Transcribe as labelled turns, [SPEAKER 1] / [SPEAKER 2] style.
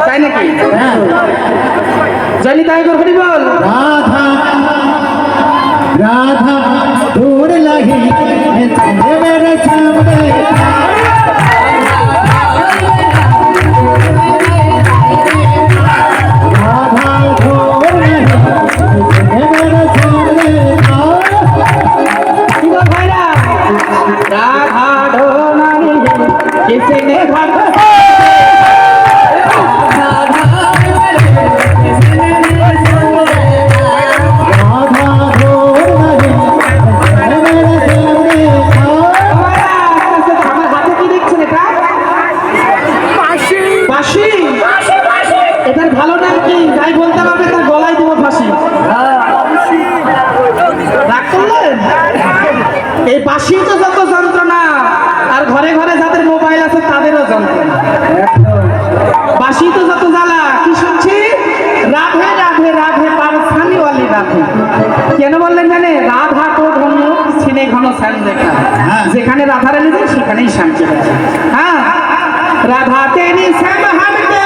[SPEAKER 1] তাই নাকি? জানি তাই করে হরি বল।
[SPEAKER 2] রাধা রাধা দূর লাগি মেরে সামনে
[SPEAKER 1] এটার ভালো নাম কি? যাই বলতে পারবে তার গলায় দিব ফাঁসি। রাগ করলেন? এই বাঁশি তো যত যন্ত্রণা, আর ঘরে ঘরে যাদের মোবাইল আছে তাদেরও যন্ত্রণা। বাঁশি তো যত জ্বালা। কি শুনছি? রাধে রাধে রাধে পারছানিওয়ালি রাধে। কেন বললেন জানে? রাধা তো ধন্য ছিনে ঘন শ্যাম দেখা, যেখানে রাধা রানী যায় সেখানেই শান্তি। হ্যাঁ, রাধা তেরি শ্যাম হামকে